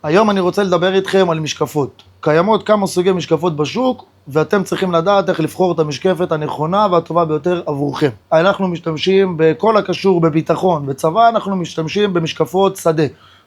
היום אני רוצה לדבר איתכם על משקפות. קיימות כמה סוגי משקפות בשוק, ואתם צריכים לדעת איך לבחור את המשקפת הנכונה והטובה ביותר עבורכם. אנחנו משתמשים בכל הקשור בביטחון, בצבא אנחנו משתמשים במשקפות שדה.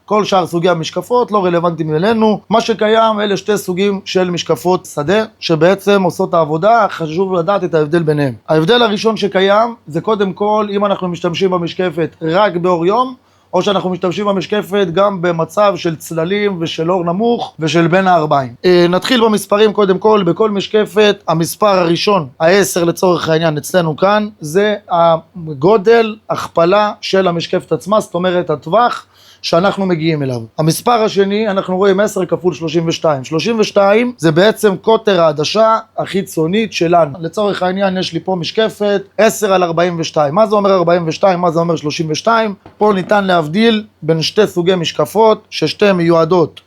כל שאר סוגי המשקפות לא רלוונטיים אלינו. מה שקיים אלה שתי סוגים של משקפות שדה, שבעצם עושות העבודה, חשוב לדעת את ההבדל ביניהם. ההבדל הראשון שקיים זה קודם כל אם אנחנו משתמשים במשקפת רק באור יום, או שאנחנו משתמשים במשקפת גם במצב של צללים ושל אור נמוך ושל בין הערביים. נתחיל במספרים קודם כל. בכל משקפת המספר הראשון, ה-10 לצורך העניין אצלנו כאן, זה הגודל הכפלה של המשקפת עצמה, זאת אומרת הטווח שאנחנו מגיעים אליו. המספר השני, אנחנו רואים 10 כפול 32. 32 זה בעצם קוטר העדשה החיצונית שלנו. לצורך העניין יש לי פה משקפת 10 על 42. מה זה אומר 42? מה זה אומר 32? פה ניתן להבדיל בין שתי סוגי משקפות ששתי מיועדות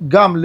גם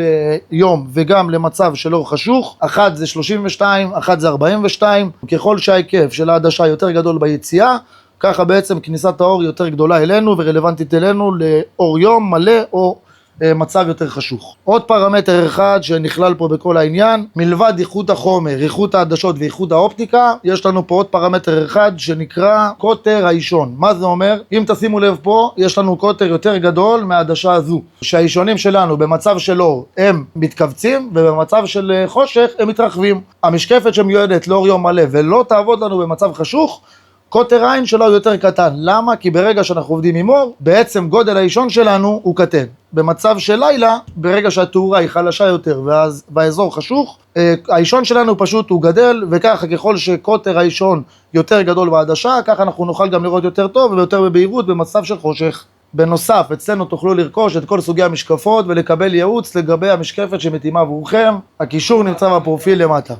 ליום וגם למצב של אור חשוך. אחת זה 32, אחת זה 42. ככל שההיקף של העדשה יותר גדול ביציאה, ככה בעצם כניסת האור יותר גדולה אלינו ורלוונטית אלינו לאור יום מלא או מצב יותר חשוך. עוד פרמטר אחד שנכלל פה בכל העניין, מלבד איכות החומר, איכות העדשות ואיכות האופטיקה, יש לנו פה עוד פרמטר אחד שנקרא קוטר האישון. מה זה אומר? אם תשימו לב פה, יש לנו קוטר יותר גדול מהעדשה הזו. שהאישונים שלנו במצב של אור הם מתכווצים ובמצב של חושך הם מתרחבים. המשקפת שמיועדת לאור יום מלא ולא תעבוד לנו במצב חשוך, קוטר העין שלו יותר קטן. למה? כי ברגע שאנחנו עובדים עם אור, בעצם גודל האישון שלנו הוא קטן. במצב של לילה, ברגע שהתאורה היא חלשה יותר והאזור חשוך, האישון שלנו פשוט הוא גדל, וככה ככל שקוטר האישון יותר גדול בעדשה, ככה אנחנו נוכל גם לראות יותר טוב ויותר בבהירות במצב של חושך. בנוסף, אצלנו תוכלו לרכוש את כל סוגי המשקפות ולקבל ייעוץ לגבי המשקפת שמתאימה עבורכם. הקישור נמצא בפרופיל למטה.